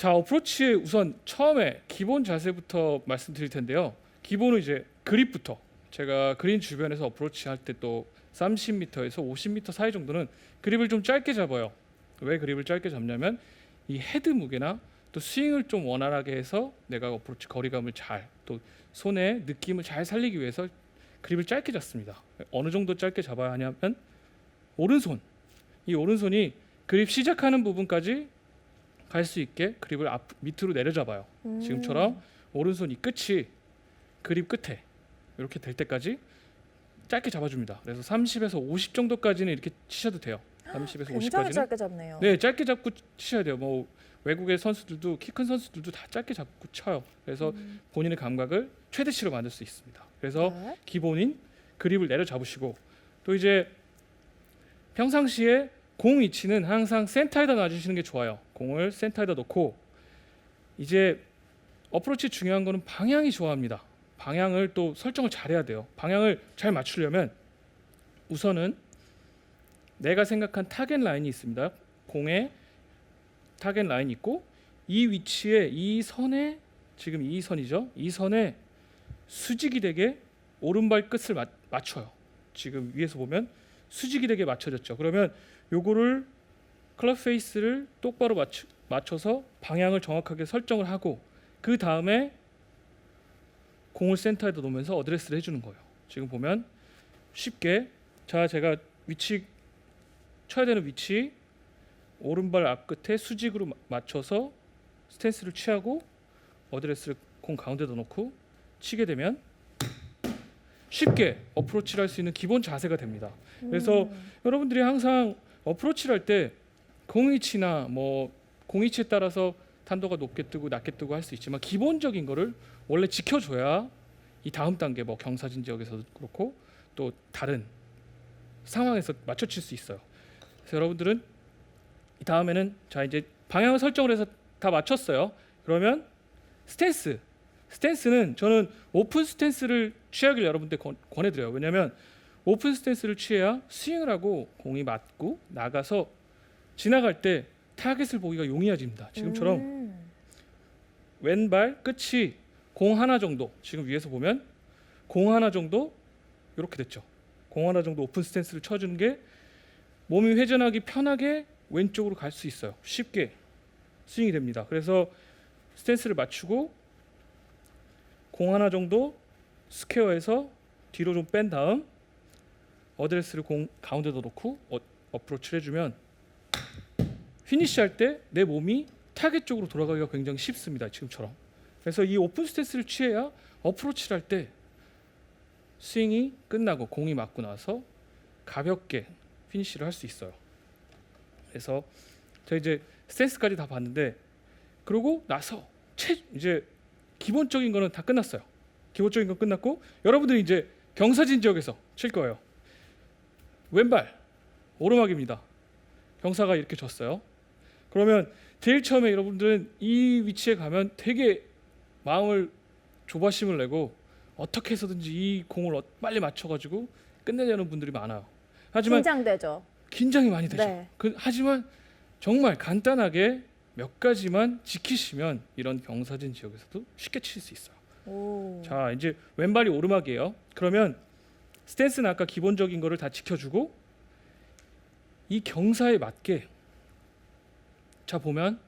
자, 어프로치 우선 처음에 기본 자세부터 말씀드릴 텐데요. 기본은 이제 그립부터. 제가 그린 주변에서 어프로치 할 때 또 30m에서 50m 사이 정도는 그립을 좀 짧게 잡아요. 왜 그립을 짧게 잡냐면 이 헤드 무게나 또 스윙을 좀 원활하게 해서 내가 어프로치 거리감을 잘, 또 손의 느낌을 잘 살리기 위해서 그립을 짧게 잡습니다. 어느 정도 짧게 잡아야 하냐면 오른손, 이 오른손이 그립 시작하는 부분까지 갈 수 있게 그립을 밑으로 내려잡아요. 지금처럼 오른손 이 끝이 그립 끝에 이렇게 될 때까지 짧게 잡아줍니다. 그래서 30에서 50 정도까지는 이렇게 치셔도 돼요. 30에서 굉장히 50까지는. 짧게 잡네요. 네, 짧게 잡고 치셔야 돼요. 뭐 외국의 선수들도, 키 큰 선수들도 다 짧게 잡고 쳐요. 그래서 본인의 감각을 최대치로 만들 수 있습니다. 그래서 네. 기본인 그립을 내려 잡으시고, 또 이제 평상시에 공 위치는 항상 센터에다 놔주시는 게 좋아요. 공을 센터에다 놓고, 이제 어프로치 중요한 거는 방향이 좋아합니다. 방향을 또 설정을 잘해야 돼요. 방향을 잘 맞추려면 우선은 내가 생각한 타겟 라인이 있습니다. 공에 타겟 라인이 있고, 이 위치에 이 선에, 지금 이 선이죠. 이 선에 수직이 되게 오른발 끝을 맞춰요. 지금 위에서 보면 수직이 되게 맞춰졌죠. 그러면 요거를 클럽 페이스를 똑바로 맞춰서 방향을 정확하게 설정을 하고, 그 다음에 공을 센터에다 놓으면서 어드레스를 해주는 거예요. 지금 보면 쉽게, 자, 제가 위치 쳐야 되는 위치, 오른발 앞끝에 수직으로 맞춰서 스탠스를 취하고 어드레스를 공 가운데다 놓고 치게 되면 쉽게 어프로치를 할 수 있는 기본 자세가 됩니다. 그래서 여러분들이 항상 어프로치를 할 때 공위치나 뭐 공위치에 따라서 탄도가 높게 뜨고 낮게 뜨고 할 수 있지만, 기본적인 거를 원래 지켜줘야 이 다음 단계, 뭐 경사진 지역에서도 그렇고 또 다른 상황에서 맞춰칠 수 있어요. 그래서 여러분들은 이 다음에는, 자, 이제 방향을 설정을 해서 다 맞췄어요. 그러면 스탠스는 저는 오픈 스탠스를 취하길 여러분들 권해드려요. 왜냐하면 오픈 스탠스를 취해야 스윙을 하고 공이 맞고 나가서 지나갈 때 타겟을 보기가 용이해집니다. 지금처럼 왼발 끝이 공 하나 정도, 지금 위에서 보면 공 하나 정도 이렇게 됐죠. 공 하나 정도 오픈 스탠스를 쳐주는 게 몸이 회전하기 편하게 왼쪽으로 갈 수 있어요. 쉽게 스윙이 됩니다. 그래서 스탠스를 맞추고 공 하나 정도 스퀘어에서 뒤로 좀 뺀 다음 어드레스를 공 가운데다 놓고 어프로치를 해주면 피니시할 때 내 몸이 타겟 쪽으로 돌아가기가 굉장히 쉽습니다. 지금처럼. 그래서 이 오픈 스탠스를 취해야 어프로치를 할 때 스윙이 끝나고 공이 맞고 나서 가볍게 피니시를 할 수 있어요. 그래서 제가 이제 스탠스까지 다 봤는데, 그러고 나서 이제 기본적인 거는 다 끝났어요. 기본적인 건 끝났고, 여러분들이 이제 경사진 지역에서 칠 거예요. 왼발 오르막입니다. 경사가 이렇게 졌어요. 그러면 제일 처음에 여러분들은 이 위치에 가면 되게 마음을 조바심을 내고 어떻게 해서든지 이 공을 빨리 맞춰가지고 끝내려는 분들이 많아요. 하지만 긴장되죠. 긴장이 많이 되죠. 네. 하지만 정말 간단하게 몇 가지만 지키시면 이런 경사진 지역에서도 쉽게 칠 수 있어요. 오. 자, 이제 왼발이 오르막이에요. 그러면 스탠스는 아까 기본적인 거를 다 지켜주고, 이 경사에 맞게, 자, 보면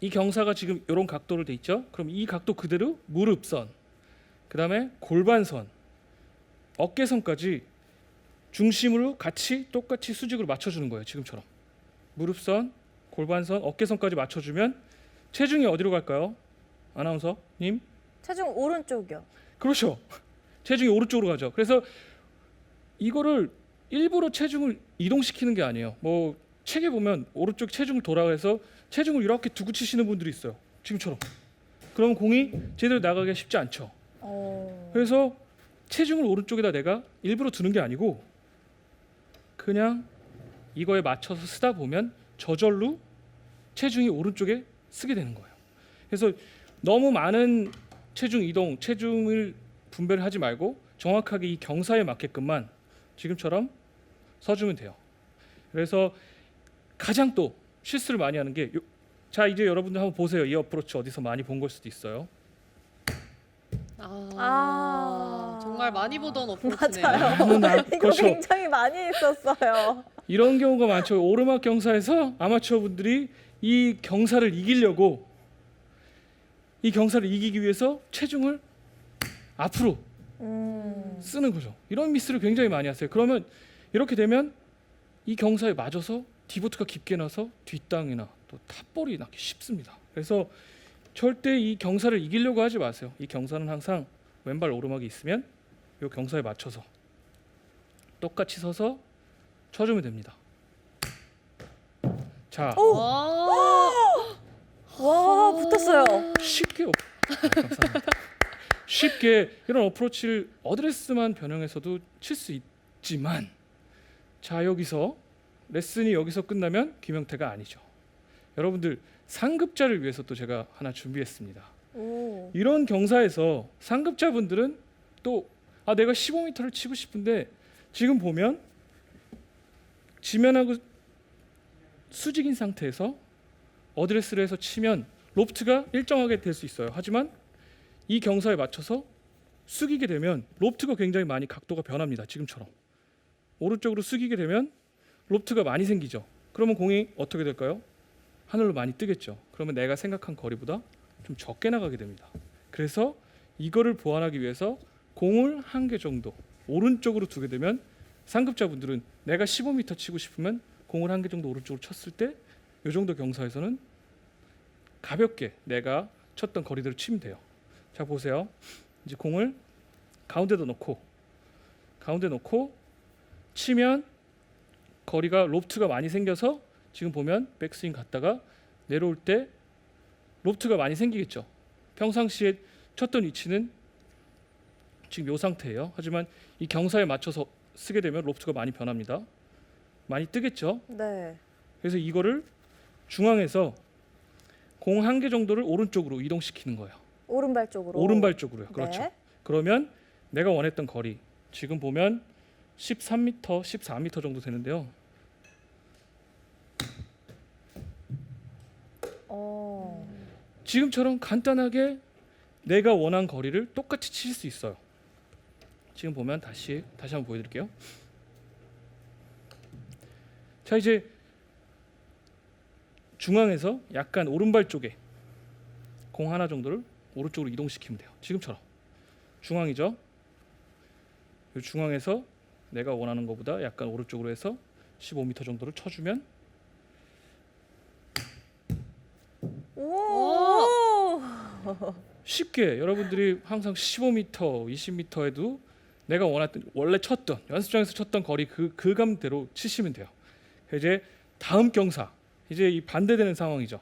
이 경사가 지금 이런 각도로 돼 있죠. 그럼 이 각도 그대로 무릎선, 그 다음에 골반선, 어깨선까지 중심으로 같이 똑같이 수직으로 맞춰주는 거예요. 지금처럼 무릎선, 골반선, 어깨선까지 맞춰주면 체중이 어디로 갈까요? 아나운서님? 체중 오른쪽이요. 그렇죠. 체중이 오른쪽으로 가죠. 그래서 이거를 일부러 체중을 이동시키는 게 아니에요. 뭐 책에 보면 오른쪽 체중을 돌아가서 체중을 이렇게 두고 치시는 분들이 있어요. 지금처럼. 그러면 공이 제대로 나가기가 쉽지 않죠. 그래서 체중을 오른쪽에다 내가 일부러 두는 게 아니고 그냥 이거에 맞춰서 쓰다 보면 저절로 체중이 오른쪽에 쓰게 되는 거예요. 그래서 너무 많은 체중 이동, 체중을 분배를 하지 말고 정확하게 이 경사에 맞게끔만 지금처럼 서주면 돼요. 그래서 가장 또 실수를 많이 하는 게 자 이제 여러분들 한번 보세요. 이 어프로치 어디서 많이 본 걸 수도 있어요. 정말 많이 보던 어프로치네요. 맞아요. 너무나 이거 그렇죠. 굉장히 많이 했었어요. 이런 경우가 많죠. 오르막 경사에서 아마추어 분들이 이 경사를 이기려고 이 경사를 이기기 위해서 체중을 앞으로 쓰는 거죠. 이런 미스를 굉장히 많이 하세요. 그러면 이렇게 되면 이 경사에 맞아서 디보트가 깊게 나서 뒷땅이나 또 탑볼이 나기 쉽습니다. 그래서 절대 이 경사를 이기려고 하지 마세요. 이 경사는 항상 왼발 오르막이 있으면 이 경사에 맞춰서 똑같이 서서 쳐주면 됩니다. 자, 와, 붙었어요. 쉽게 감사합니다. 쉽게 이런 어프로치를 어드레스만 변형해서도 칠 수 있지만 자 여기서 레슨이 여기서 끝나면 김영태가 아니죠. 여러분들 상급자를 위해서 또 제가 하나 준비했습니다. 오. 이런 경사에서 상급자분들은 또 내가 15m를 치고 싶은데 지금 보면 지면하고 수직인 상태에서 어드레스를 해서 치면 로프트가 일정하게 될 수 있어요. 하지만 이 경사에 맞춰서 숙이게 되면 로프트가 굉장히 많이 각도가 변합니다. 지금처럼 오른쪽으로 숙이게 되면 로프트가 많이 생기죠. 그러면 공이 어떻게 될까요? 하늘로 많이 뜨겠죠. 그러면 내가 생각한 거리보다 좀 적게 나가게 됩니다. 그래서 이거를 보완하기 위해서 공을 한 개 정도 오른쪽으로 두게 되면 상급자분들은 내가 15m 치고 싶으면 공을 한 개 정도 오른쪽으로 쳤을 때 이 정도 경사에서는 가볍게 내가 쳤던 거리대로 치면 돼요. 자 보세요. 이제 공을 가운데 놓고 치면 거리가 로프트가 많이 생겨서 지금 보면 백스윙 갔다가 내려올 때 로프트가 많이 생기겠죠. 평상시에 쳤던 위치는 지금 이 상태예요. 하지만 이 경사에 맞춰서 쓰게 되면 로프트가 많이 변합니다. 많이 뜨겠죠. 네. 그래서 이거를 중앙에서 공 한 개 정도를 오른쪽으로 이동시키는 거예요. 오른발 쪽으로. 오른발 쪽으로요. 그렇죠. 네. 그러면 내가 원했던 거리 지금 보면 13m, 14m 정도 되는데요. 지금처럼 간단하게 내가 원한 거리를 똑같이 칠 수 있어요. 지금 보면 다시 한번 보여드릴게요. 자 이제 중앙에서 약간 오른발 쪽에 공 하나 정도를 오른쪽으로 이동시키면 돼요. 지금처럼 중앙이죠. 이 중앙에서 내가 원하는 것보다 약간 오른쪽으로 해서 15m 정도를 쳐주면 오. 쉽게 여러분들이 항상 15m, 20m에도 내가 원했던 원래 쳤던 연습장에서 쳤던 거리 그 감대로 치시면 돼요. 이제 다음 경사 이제 이 반대되는 상황이죠.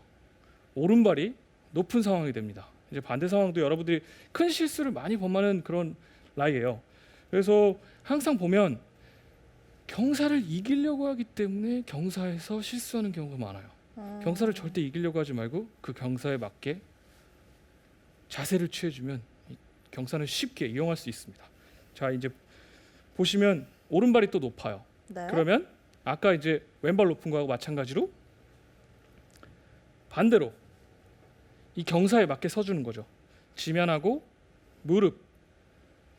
오른발이 높은 상황이 됩니다. 이제 반대 상황도 여러분들이 큰 실수를 많이 범하는 그런 라이예요. 그래서 항상 보면 경사를 이기려고 하기 때문에 경사에서 실수하는 경우가 많아요. 경사를 절대 이기려고 하지 말고 그 경사에 맞게 자세를 취해주면 이 경사는 쉽게 이용할 수 있습니다. 자 이제 보시면 오른발이 또 높아요. 네. 그러면 아까 이제 왼발 높은 거하고 마찬가지로 반대로 이 경사에 맞게 서주는 거죠. 지면하고 무릎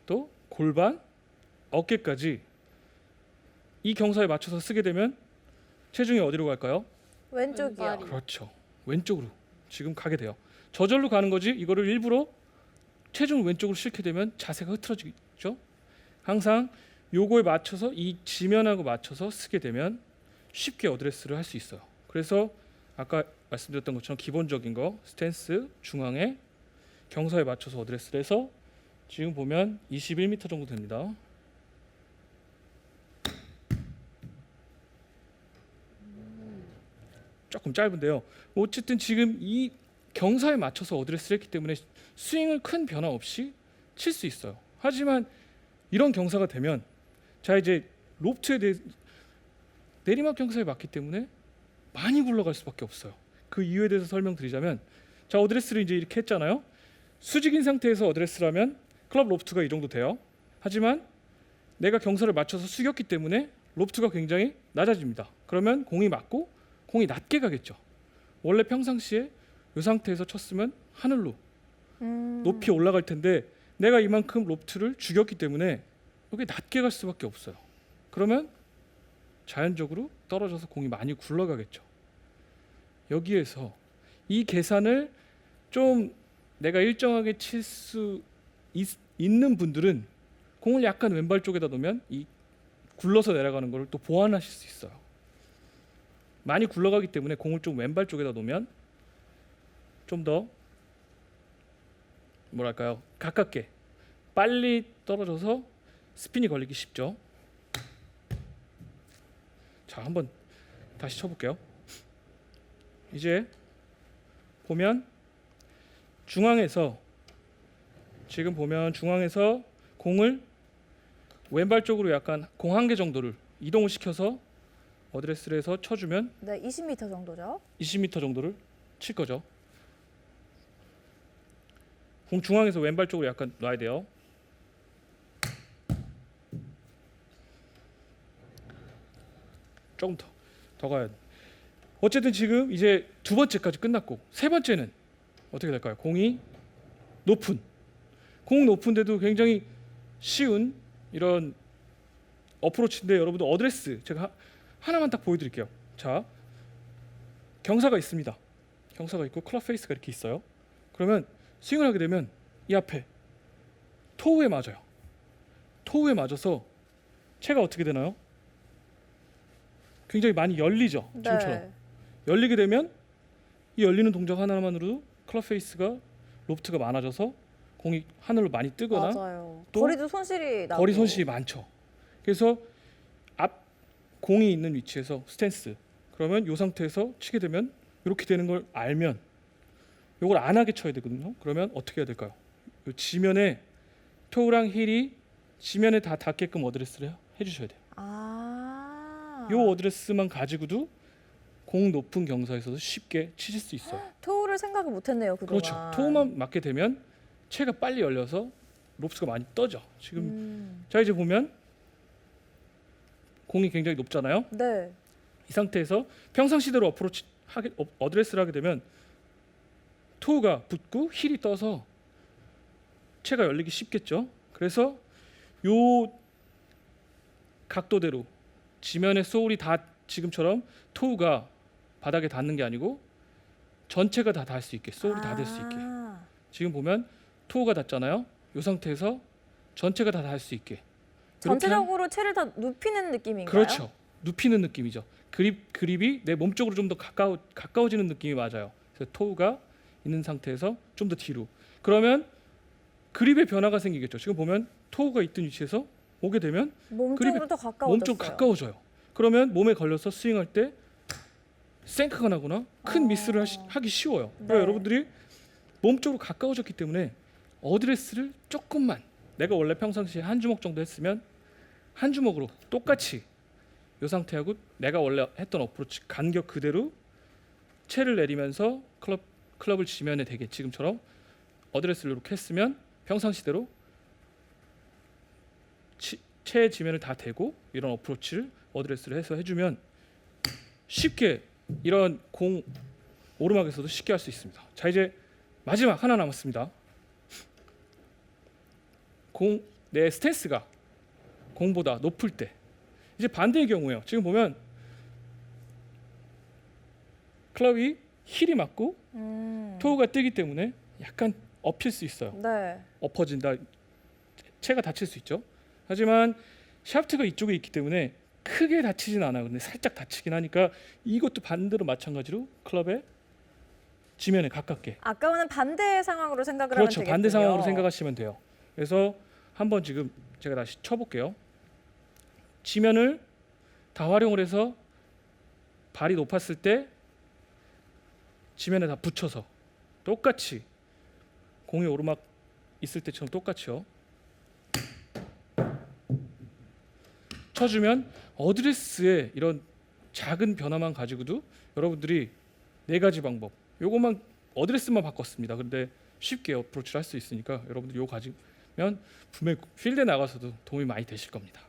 또 골반 어깨까지 이 경사에 맞춰서 쓰게 되면 체중이 어디로 갈까요? 왼쪽이요. 왼발이. 그렇죠. 왼쪽으로 지금 가게 돼요. 저절로 가는 거지 이거를 일부러 체중을 왼쪽으로 싣게 되면 자세가 흐트러지죠. 항상 요거에 맞춰서 이 지면하고 맞춰서 쓰게 되면 쉽게 어드레스를 할 수 있어요. 그래서 아까 말씀드렸던 것처럼 기본적인 거 스탠스 중앙에 경사에 맞춰서 어드레스를 해서 지금 보면 21m 정도 됩니다. 조금 짧은데요. 어쨌든 지금 이 경사에 맞춰서 어드레스를 했기 때문에 스윙을 큰 변화 없이 칠 수 있어요. 하지만 이런 경사가 되면 자 이제 로프트에 대해 내리막 경사에 맞기 때문에 많이 굴러갈 수밖에 없어요. 그 이유에 대해서 설명드리자면 자 어드레스를 이제 이렇게 했잖아요. 수직인 상태에서 어드레스를 하면 클럽 로프트가 이 정도 돼요. 하지만 내가 경사를 맞춰서 숙였기 때문에 로프트가 굉장히 낮아집니다. 그러면 공이 맞고 공이 낮게 가겠죠. 원래 평상시에 이 상태에서 쳤으면 하늘로 높이 음. 올라갈 텐데 내가 이만큼 로프트를 죽였기 때문에 여기 낮게 갈 수밖에 없어요. 그러면 자연적으로 떨어져서 공이 많이 굴러가겠죠. 여기에서 이 계산을 좀 내가 일정하게 칠 수 있는 분들은 공을 약간 왼발 쪽에다 놓으면 이 굴러서 내려가는 걸 또 보완하실 수 있어요. 많이 굴러가기 때문에 공을 좀 왼발 쪽에다 놓으면 좀 더 뭐랄까요, 가깝게 빨리 떨어져서 스핀이 걸리기 쉽죠. 자, 한번 다시 쳐볼게요. 이제 보면 중앙에서 지금 보면 중앙에서 공을 왼발 쪽으로 약간 공 한 개 정도를 이동을 시켜서 어드레스를 해서 쳐주면 네, 20m 정도죠. 20m 정도를 칠 거죠. 공 중앙에서 왼발 쪽으로 약간 놔야 돼요. 조금 더 가야 돼. 어쨌든 지금 이제 두 번째까지 끝났고 세 번째는 어떻게 될까요? 공이 높은, 공 높은데도 굉장히 쉬운 이런 어프로치인데 여러분들 어드레스 제가 하나만 딱 보여드릴게요. 자, 경사가 있습니다. 경사가 있고 클럽 페이스가 이렇게 있어요. 그러면 스윙을 하게 되면 이 앞에 토우에 맞아요. 토우에 맞아서 채가 어떻게 되나요? 굉장히 많이 열리죠. 지금처럼. 네. 열리게 되면 이 열리는 동작 하나만으로도 클럽 페이스가 로프트가 많아져서 공이 하늘로 많이 뜨거나 맞아요. 또 거리도 손실이 나고. 거리 손실이 많죠. 그래서 앞 공이 있는 위치에서 스탠스, 그러면 이 상태에서 치게 되면 이렇게 되는 걸 알면 이걸 안 하게 쳐야 되거든요. 그러면 어떻게 해야 될까요? 요 지면에 토우랑 힐이 지면에 다 닿게끔 어드레스를 해주셔야 돼요. 아. 요 어드레스만 가지고도 공 높은 경사에서도 쉽게 치실 수 있어요. 토우를 생각을 못했네요 그동안. 그렇죠. 토우만 맞게 되면 채가 빨리 열려서 로프트가 많이 떠져. 지금 자, 이제 보면 공이 굉장히 높잖아요. 네. 이 상태에서 평상시대로 어프로치 하게 어드레스를 하게 되면 토우가 붙고 힐이 떠서 채가 열리기 쉽겠죠. 그래서 요 각도대로 지면의 소울이 다 지금처럼 토우가 바닥에 닿는 게 아니고 전체가 다 닿을 수 있게, 소울이 다 될 수 있게. 지금 보면 토우가 닿잖아요. 이 상태에서 전체가 다 닿을 수 있게. 이렇게 전체적으로 채를 다 눕히는 느낌인가요? 그렇죠. 눕히는 느낌이죠. 그립이 내 몸 쪽으로 좀 더 가까워지는 느낌이 맞아요. 그래서 토우가 있는 상태에서 좀 더 뒤로. 그러면 그립의 변화가 생기겠죠. 지금 보면 토우가 있던 위치에서 오게 되면 몸 그립이 쪽으로 더 가까워졌어요. 몸 쪽 가까워져요. 그러면 몸에 걸려서 스윙할 때 생크가 나거나 큰 미스를 하기 쉬워요. 네. 그러니까 여러분들이 몸 쪽으로 가까워졌기 때문에 어드레스를 조금만, 내가 원래 평상시에 한 주먹 정도 했으면 한 주먹으로 똑같이 이 상태하고 내가 원래 했던 어프로치 간격 그대로 채를 내리면서 클럽을 지면에 대게 지금처럼 어드레스를 이렇게 했으면 평상시대로 채 지면을 다 대고 이런 어프로치를 어드레스를 해서 해주면 쉽게 이런 공 오르막에서도 쉽게 할 수 있습니다. 자, 이제 마지막 하나 남았습니다. 내 스탠스가 공보다 높을 때 이제 반대의 경우예요. 지금 보면 클럽이 힐이 맞고 토우가 뜨기 때문에 약간 엎힐 수 있어요. 네. 엎어진다, 채가 다칠 수 있죠. 하지만 샤프트가 이쪽에 있기 때문에 크게 다치진 않아요. 근데 살짝 다치긴 하니까 이것도 반대로 마찬가지로 클럽의 지면에 가깝게. 아까와는 반대 상황으로 생각을 그렇죠. 하면 되겠군요. 반대 상황으로 생각하시면 돼요. 그래서 한번 지금 제가 다시 쳐볼게요. 지면을 다 활용을 해서 발이 높았을 때 지면에 다 붙여서 똑같이 공이 오르막 있을 때처럼 똑같이요. 쳐주면 어드레스의 이런 작은 변화만 가지고도 여러분들이 네 가지 방법, 요것만 어드레스만 바꿨습니다. 그런데 쉽게 어프로치를 할 수 있으니까 여러분들이 요거 가지면 분명히 필드에 나가서도 도움이 많이 되실 겁니다.